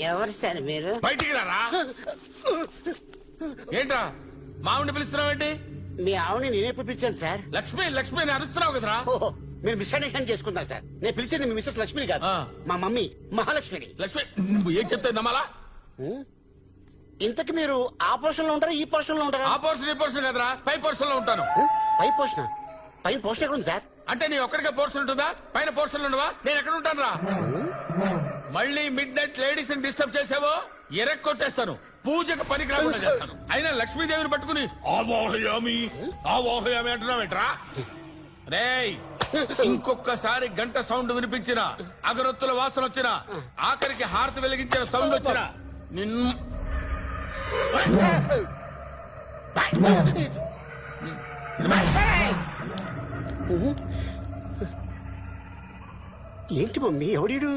ఎవరు సార్ మీరు? బయటికి రారా. ఏంట్రా మావిని పిలుస్తున్నావేంటి? మీ ఆవిడని నేనే పిలిపించాను సార్. లక్ష్మి లక్ష్మి అని అరుస్తున్నావు కదరా. ఓహో, మీరు మిస్అండర్స్టాండ్ చేసుకున్నారు సార్. నేను పిలిచింది మీ మిస్సెస్ లక్ష్మిని కాదు, మా మమ్మీ మహాలక్ష్మిని. లక్ష్మి నువ్వు ఏం చెప్తే నమ్మాలా? ఇంతకు మీరు ఆ పోర్షన్ లో ఉంటారా, ఈ పోర్షన్ లో ఉంటారా? ఆ పోర్షన్ ఈ పోర్షన్ కదరా, పై పోర్షన్ లో ఉంటాను. పై పోర్షన్? పైన పోర్షన్ ఎక్కడ ఉంది సార్? అంటే నీ ఒక్కడికే పోర్షన్ ఉంటుందా? పైన పోర్షన్ ఉండవా? నేను ఎక్కడ ఉంటాను రా? మళ్ళీ మిడ్ నైట్ లేడీస్ ని డిస్టర్బ్ చేసావో ఎరక్కొట్టేస్తాను, పూజకు పనికి రాకుండా చేస్తాను. అయినా లక్ష్మీదేవిని పట్టుకుని ఆవాహయామి ఆవాహయామి అంటున్నావేంట్రా? రేయ్, ఇంకొకసారి గంట సౌండ్ వినిపించిన, అగరొత్తుల వాసన వచ్చిన, ఆఖరికి హారతి వెలిగించిన సౌండ్ వచ్చిన నిన్ను ఏంటి మమ్మీ ఎవడీడు?